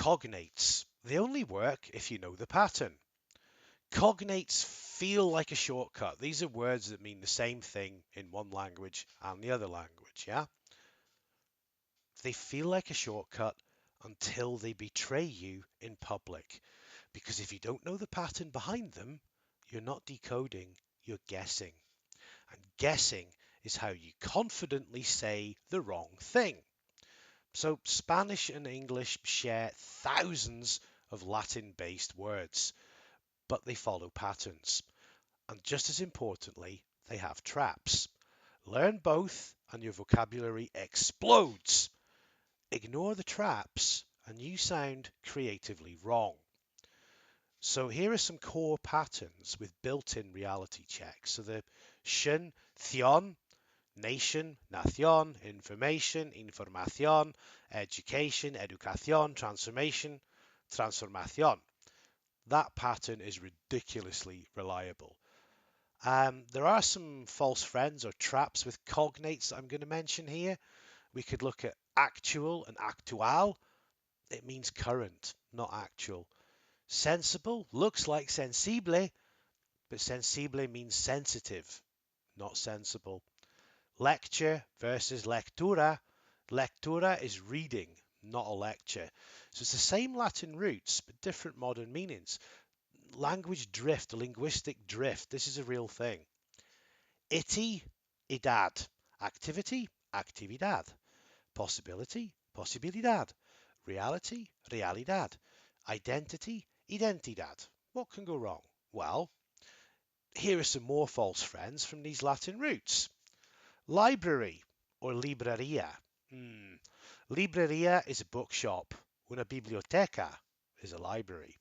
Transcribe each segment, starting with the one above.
Cognates. They only work if you know the pattern. Cognates feel like a shortcut. These are words that mean the same thing in one language and the other language, yeah? They feel like a shortcut until they betray you in public. Because if you don't know the pattern behind them, you're not decoding, you're guessing. And guessing is how you confidently say the wrong thing. So Spanish and English share thousands of Latin-based words, but they follow patterns. And just as importantly, they have traps. Learn both and your vocabulary explodes. Ignore the traps and you sound creatively wrong. So here are some core patterns with built-in reality checks. So the shin, thion, nation, nación, information, información, education, educación, transformation, transformación. That pattern is ridiculously reliable. There are some false friends or traps with cognates that I'm going to mention here. We could look at actual and actual. It means current, not actual. Sensible looks like sensible, but sensible means sensitive, not sensible. Lecture versus lectura. Lectura is reading, not a lecture. So it's the same Latin roots, but different modern meanings. Language drift, linguistic drift, this is a real thing. Iti, idad. Activity, actividad. Possibility, posibilidad. Reality, realidad. Identity, identidad. What can go wrong? Well, here are some more false friends from these Latin roots. Library or libreria. Libreria is a bookshop. Una biblioteca is a library.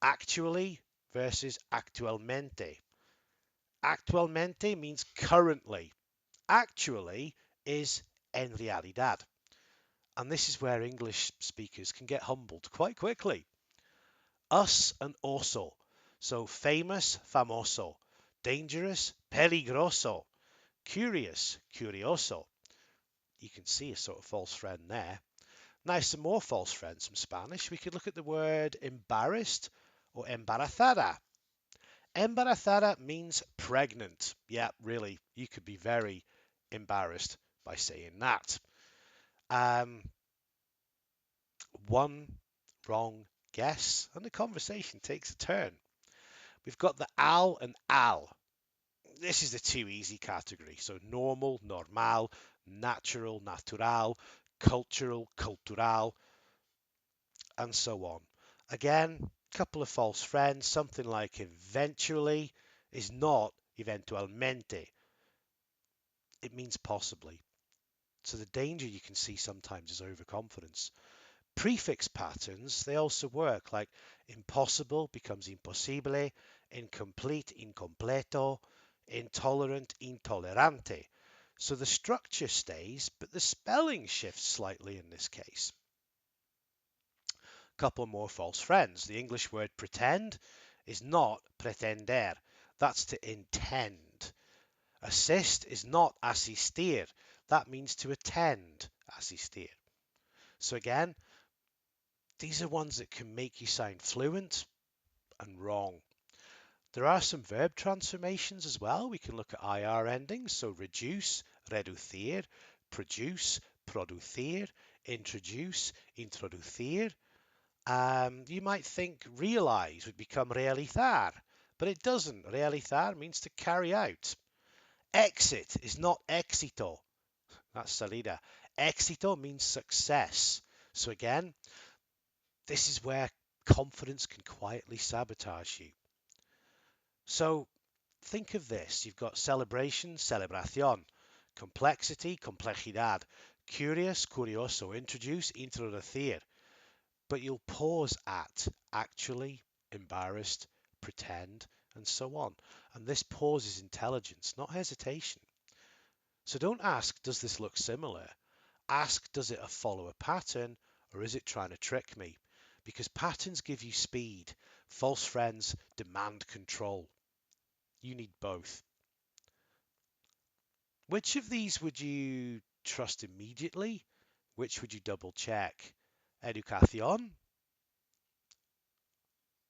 Actually versus actualmente. Actualmente means currently. Actually is en realidad. And this is where English speakers can get humbled quite quickly. Us and oso. So famous, famoso. Dangerous, peligroso. Curious, curioso. You can see a sort of false friend there. Now, some more false friends from Spanish. We could look at the word embarrassed or embarazada. Embarazada means pregnant. Yeah, really, you could be very embarrassed by saying that. One wrong guess, and the conversation takes a turn. We've got the al and al. This is the too easy category. So normal, normal, natural, natural, cultural, cultural, and so on. Again, a couple of false friends. Something like eventually is not eventualmente. It means possibly. So the danger you can see sometimes is overconfidence. Prefix patterns, they also work, like impossible becomes impossibile, incomplete, incompleto, intolerant, intolerante. So the structure stays, but the spelling shifts slightly in this case. Couple more false friends. The English word pretend is not pretender. That's to intend. Assist is not asistir. That means to attend, asistir. So again, these are ones that can make you sound fluent and wrong. There are some verb transformations as well. We can look at IR endings. So reduce, reducir, produce, producir, introduce, introducir. You might think realize would become realizar, but it doesn't. Realizar means to carry out. Exit is not éxito. That's salida. Éxito means success. So again, this is where confidence can quietly sabotage you. So think of this. You've got celebration, celebración, complexity, complejidad, curious, curioso, introduce, introducir. But you'll pause at actually, embarrassed, pretend, and so on. And this pause is intelligence, not hesitation. So don't ask, does this look similar? Ask, does it follow a pattern or is it trying to trick me? Because patterns give you speed. False friends demand control. You need both. Which of these would you trust immediately? Which would you double check? educación,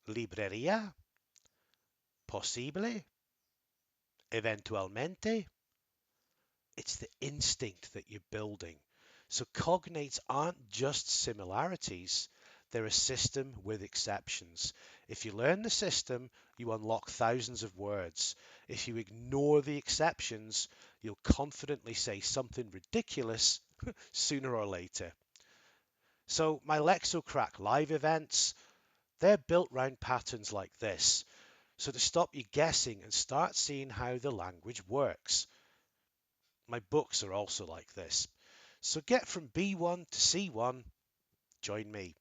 librería, posible, eventualmente. It's the instinct that you're building. So cognates aren't just similarities, they're a system with exceptions. If you learn the system, you unlock thousands of words. If you ignore the exceptions, you'll confidently say something ridiculous sooner or later. So my Lexo-Crack live events, they're built around patterns like this. So to stop you guessing and start seeing how the language works. My books are also like this. So get from B1 to C1, join me.